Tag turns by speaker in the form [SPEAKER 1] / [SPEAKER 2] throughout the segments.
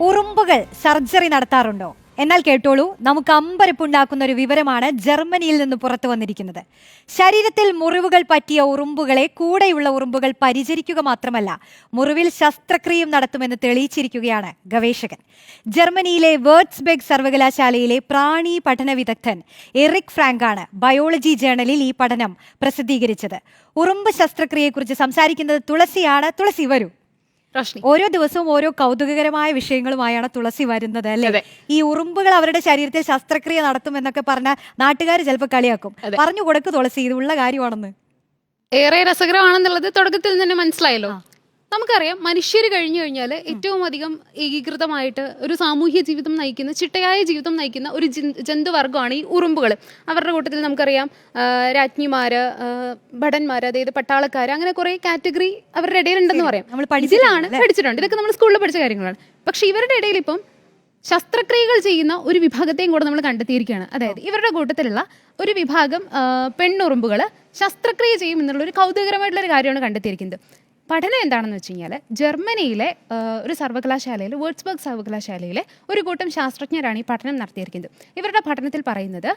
[SPEAKER 1] ഉറുമ്പുകൾ സർജറി നടത്താറുണ്ടോ? എന്നാൽ കേട്ടോളൂ, നമുക്ക് അമ്പരപ്പുണ്ടാക്കുന്ന ഒരു വിവരമാണ് ജർമ്മനിയിൽ നിന്ന് പുറത്തു വന്നിരിക്കുന്നത്. ശരീരത്തിൽ മുറിവുകൾ പറ്റിയ ഉറുമ്പുകളെ കൂടെയുള്ള ഉറുമ്പുകൾ പരിചരിക്കുക മാത്രമല്ല, മുറിവിൽ ശസ്ത്രക്രിയയും നടത്തുമെന്ന് തെളിയിച്ചിരിക്കുകയാണ് ഗവേഷകൻ. ജർമ്മനിയിലെ വേർട്സ്ബെഗ് സർവകലാശാലയിലെ പ്രാണി പഠന വിദഗ്ധൻ എറിക് ഫ്രാങ്കാണ് ബയോളജി ജേണലിൽ ഈ പഠനം പ്രസിദ്ധീകരിച്ചത്. ഉറുമ്പ് ശസ്ത്രക്രിയയെക്കുറിച്ച് സംസാരിക്കുന്നത് തുളസിയാണ്. തുളസി, വരൂ. ഓരോ ദിവസവും ഓരോ കൗതുകകരമായ വിഷയങ്ങളുമായാണ് തുളസി വരുന്നത്, അല്ലേ? ഈ ഉറുമ്പുകൾ അവരുടെ ശരീരത്തിൽ ശസ്ത്രക്രിയ നടത്തും എന്നൊക്കെ പറഞ്ഞാൽ നാട്ടുകാർ ചിലപ്പോൾ കളിയാക്കും. പറഞ്ഞു കൊടുക്ക് തുളസി, ഇത് ഉള്ള കാര്യമാണെന്ന്.
[SPEAKER 2] ഏറെ രസകരമാണെന്നുള്ളത് തുടക്കത്തിൽ തന്നെ മനസ്സിലായല്ലോ. നമുക്കറിയാം, മനുഷ്യർ കഴിഞ്ഞു കഴിഞ്ഞാൽ ഏറ്റവും അധികം ഏകീകൃതമായിട്ട് ഒരു സാമൂഹ്യ ജീവിതം നയിക്കുന്ന, ചിട്ടയായ ജീവിതം നയിക്കുന്ന ഒരു ജന്തുവർഗ്ഗമാണ് ഈ ഉറുമ്പുകൾ. അവരുടെ കൂട്ടത്തിൽ നമുക്കറിയാം രാജ്ഞിമാര്, ഭടന്മാര്, അതായത് പട്ടാളക്കാര്, അങ്ങനെ കുറെ കാറ്റഗറി അവരുടെ ഇടയിലുണ്ടെന്ന് പറയാം. ഇതിലാണ് പഠിച്ചിട്ടുണ്ട്, ഇതൊക്കെ നമ്മൾ സ്കൂളിൽ പഠിച്ച കാര്യങ്ങളാണ്. പക്ഷെ ഇവരുടെ ഇടയിൽ ഇപ്പം ശസ്ത്രക്രിയകൾ ചെയ്യുന്ന ഒരു വിഭാഗത്തെയും കൂടെ നമ്മൾ കണ്ടെത്തിയിരിക്കുകയാണ്. അതായത് ഇവരുടെ കൂട്ടത്തിലുള്ള ഒരു വിഭാഗം പെണ്ണുറുമ്പുകൾ ശസ്ത്രക്രിയ ചെയ്യും എന്നുള്ള ഒരു കൗതുകകരമായിട്ടുള്ള ഒരു കാര്യമാണ് കണ്ടെത്തിയിരിക്കുന്നത്. പഠനം എന്താണെന്ന് വെച്ച് കഴിഞ്ഞാൽ, ജർമ്മനിയിലെ ഒരു സർവകലാശാലയിൽ, വേർട്സ്ബെഗ് സർവകലാശാലയിലെ ഒരു കൂട്ടം ശാസ്ത്രജ്ഞരാണ് ഈ പഠനം നടത്തിയിരിക്കുന്നത്. ഇവരുടെ പഠനത്തിൽ പറയുന്നത്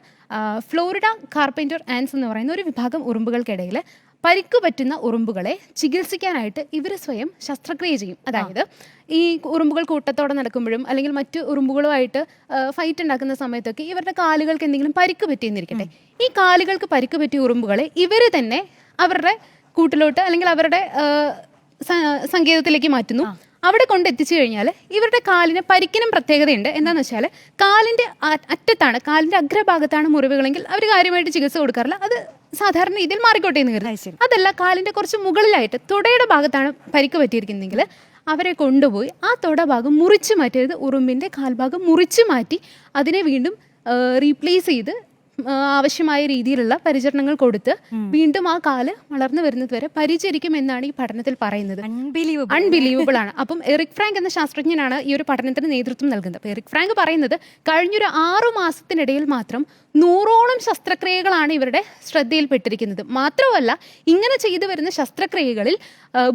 [SPEAKER 2] ഫ്ലോറിഡ കാർപ്പൻറ്റർ ആൻസ് എന്ന് പറയുന്ന ഒരു വിഭാഗം ഉറുമ്പുകൾക്കിടയിൽ പരിക്ക് പറ്റുന്ന ഉറുമ്പുകളെ ചികിത്സിക്കാനായിട്ട് ഇവർ സ്വയം ശസ്ത്രക്രിയ ചെയ്യും. അതായത് ഈ ഉറുമ്പുകൾ കൂട്ടത്തോടെ നടക്കുമ്പോഴും അല്ലെങ്കിൽ മറ്റു ഉറുമ്പുകളുമായിട്ട് ഫൈറ്റ് ഉണ്ടാക്കുന്ന സമയത്തൊക്കെ ഇവരുടെ കാലുകൾക്ക് എന്തെങ്കിലും പരിക്ക് പറ്റിയെന്നിരിക്കട്ടെ, ഈ കാലുകൾക്ക് പരിക്ക് പറ്റിയ ഉറുമ്പുകളെ ഇവർ തന്നെ അവരുടെ കൂട്ടിലോട്ട് അല്ലെങ്കിൽ അവരുടെ സങ്കേതത്തിലേക്ക് മാറ്റുന്നു. അവിടെ കൊണ്ടെത്തിച്ചു കഴിഞ്ഞാൽ ഇവരുടെ കാലിന് പരിക്കിനും പ്രത്യേകതയുണ്ട്. എന്താണെന്ന് വെച്ചാൽ, കാലിൻ്റെ അറ്റത്താണ്, കാലിൻ്റെ അഗ്രഭാഗത്താണ് മുറിവുകളെങ്കിൽ അവർ കാര്യമായിട്ട് ചികിത്സ കൊടുക്കാറില്ല. അത് സാധാരണ രീതിയിൽ മാറിക്കോട്ടെ എന്ന് കരുതി. അതല്ല, കാലിൻ്റെ കുറച്ച് മുകളിലായിട്ട് തുടയുടെ ഭാഗത്താണ് പരിക്ക് പറ്റിയിരിക്കുന്നതെങ്കിൽ അവരെ കൊണ്ടുപോയി ആ തുടഭാഗം മുറിച്ചു മാറ്റിയത്, ഉറുമ്പിൻ്റെ കാൽഭാഗം മുറിച്ചു മാറ്റി അതിനെ വീണ്ടും റീപ്ലേസ് ചെയ്ത് ആവശ്യമായ രീതിയിലുള്ള പരിചരണങ്ങൾ കൊടുത്ത് വീണ്ടും ആ കാല് വളർന്നു വരുന്നത് വരെ പരിചരിക്കും എന്നാണ് ഈ പഠനത്തിൽ പറയുന്നത്. അൺബിലീവബിൾ ആണ്. അപ്പം എറിക് ഫ്രാങ്ക് എന്ന ശാസ്ത്രജ്ഞനാണ് ഈ ഒരു പഠനത്തിന് നേതൃത്വം നൽകുന്നത്. അപ്പോൾ എറിക് ഫ്രാങ്ക് പറയുന്നത്, കഴിഞ്ഞൊരു 6 മാസത്തിനിടയിൽ മാത്രം 100ഓളം ശസ്ത്രക്രിയകളാണ് ഇവരുടെ ശ്രദ്ധയിൽപ്പെട്ടിരിക്കുന്നത്. മാത്രമല്ല, ഇങ്ങനെ ചെയ്തു വരുന്ന ശസ്ത്രക്രിയകളിൽ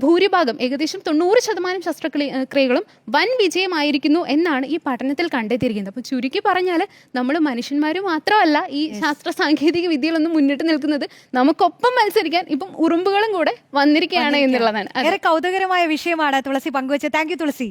[SPEAKER 2] ഭൂരിഭാഗം, ഏകദേശം 90% ശസ്ത്രക്രിയകളും വൻ വിജയമായിരിക്കുന്നു എന്നാണ് ഈ പഠനത്തിൽ കണ്ടെത്തിയിരിക്കുന്നത്. അപ്പോൾ ചുരുക്കി പറഞ്ഞാൽ, നമ്മൾ മനുഷ്യന്മാർ മാത്രമല്ല ഈ ശാസ്ത്ര സാങ്കേതിക വിദ്യയിലൊന്നും മുന്നിട്ട് നിൽക്കുന്നത്, നമുക്കൊപ്പം മത്സരിക്കാൻ ഇപ്പം ഉറുമ്പുകളും കൂടെ വന്നിരിക്കുകയാണ് എന്നുള്ളതാണ്.
[SPEAKER 1] കൗതുകരമായ വിഷയമാണ് തുളസി പങ്കുവച്ചത്. Thank you Thulasi.